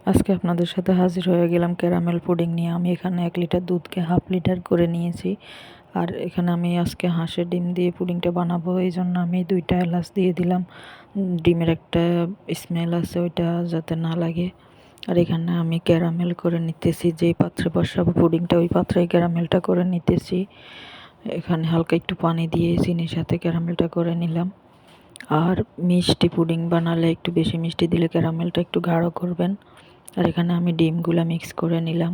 আজকে আপনাদের সাথে হাজির হয়ে গেলাম ক্যারামেল পুডিং নিয়ে। আমি এখানে 1 লিটার দুধকে হাফ লিটার করে নিয়েছি। আর এখানে আমি আজকে হাঁসের ডিম দিয়ে পুডিংটা বানাবো, এই জন্য আমি 2টা এলাচ দিয়ে দিলাম। ডিমের একটা স্মেল আছে, ওইটা যাতে না লাগে। আর এখানে আমি ক্যারামেল করে নিতেছি, যেই পাত্রে বসাবো পুডিংটা ওই পাত্রেই ক্যারামেলটা করে নিতেছি। এখানে হালকা একটু পানি দিয়ে চিনির সাথে ক্যারামেলটা করে নিলাম। আর মিষ্টি পুডিং বানালে একটু বেশি মিষ্টি দিলে ক্যারামেলটা একটু গাঢ় করবেন। আর এখানে আমি ডিমগুলো মিক্স করে নিলাম।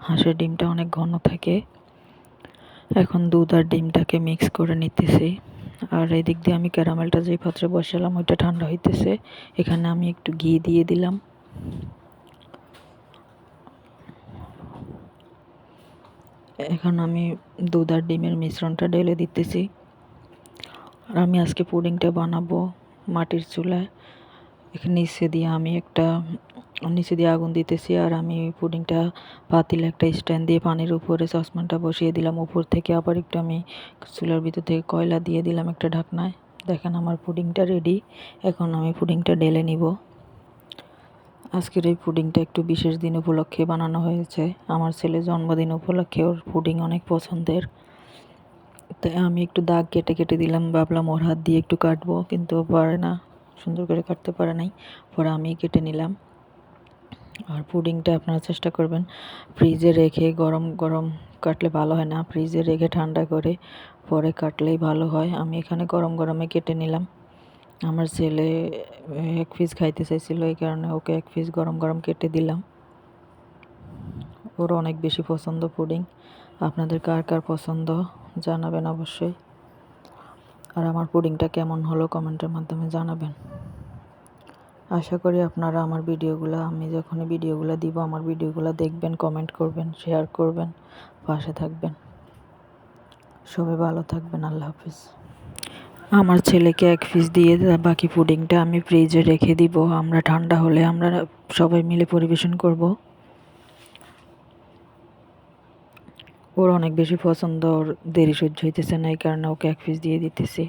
হাঁসের ডিমটা অনেক ঘন থাকে। এখন দুধ আর ডিমটাকে মিক্স করে নিতেছি। আর এদিক দিয়ে আমি ক্যারামেলটা যে পাত্রে বসালাম ওইটা ঠান্ডা হইতেছে। এখানে আমি একটু ঘি দিয়ে দিলাম। এখন আমি দুধ আর ডিমের মিশ্রণটা ঢেলে দিতেছি। আর আমি আজকে পুডিংটা বানাবো মাটির চুলায়। এখানে নিচে দিয়ে আগুন দিতেছি। আর আমি পুডিংটা পাতিলে একটা স্ট্যান্ড দিয়ে পানির উপরে সসপ্যানটা বসিয়ে দিলাম। উপর থেকে আবার একটু আমি চুলার ভিতর থেকে কয়লা দিয়ে দিলাম একটা ঢাকনায়। দেখেন আমার পুডিংটা রেডি। এখন আমি পুডিংটা ঢেলে নিব। আজকের এই পুডিংটা একটু বিশেষ দিন উপলক্ষে বানানো হয়েছে। আমার ছেলের জন্মদিন উপলক্ষে ওর পুডিং অনেক পছন্দের। তাই আমি একটু দাগ কেটে কেটে দিলাম, ভাবলাম ওর হাত দিয়ে একটু কাটবো, কিন্তু পারে না, সুন্দর করে কাটতে পারে নাই। পরে আমি কেটে নিলাম। আর পুডিংটা আপনারা চেষ্টা করবেন ফ্রিজে রেখে, গরম গরম কাটলে ভালো হয় না, ফ্রিজে রেখে ঠান্ডা করে পরে কাটলেই ভালো হয়। আমি এখানে গরম গরমে কেটে নিলাম। আমার ছেলে 1 পিস খাইতে চাইছিল, এই কারণে ওকে 1 পিস গরম গরম কেটে দিলাম। ওর অনেক বেশি পছন্দ পুডিং। আপনাদের কার কার পছন্দ জানাবেন অবশ্যই। আর আমার পুডিংটা কেমন হলো কমেন্টের মাধ্যমে জানাবেন। আশা করি আপনারা আমার আমি যখনই ভিডিওগুলো দিব আমার ভিডিওগুলো দেখবেন, কমেন্ট করবেন, শেয়ার করবেন, পাশে থাকবেন। সবাই ভালো থাকবেন। আল্লাহ হাফিজ। আমার ছেলেকে 1 পিস দিয়ে বাকি পুডিংটা আমি ফ্রিজে রেখে দিব। আমরা ঠান্ডা হলে আমরা সবাই মিলে পরিবেশন করব। ওর অনেক বেশি পছন্দ, ওর দেরি সহ্য হইতেছে না, এই কারণে ওকে 1 পিস দিয়ে দিতেছি।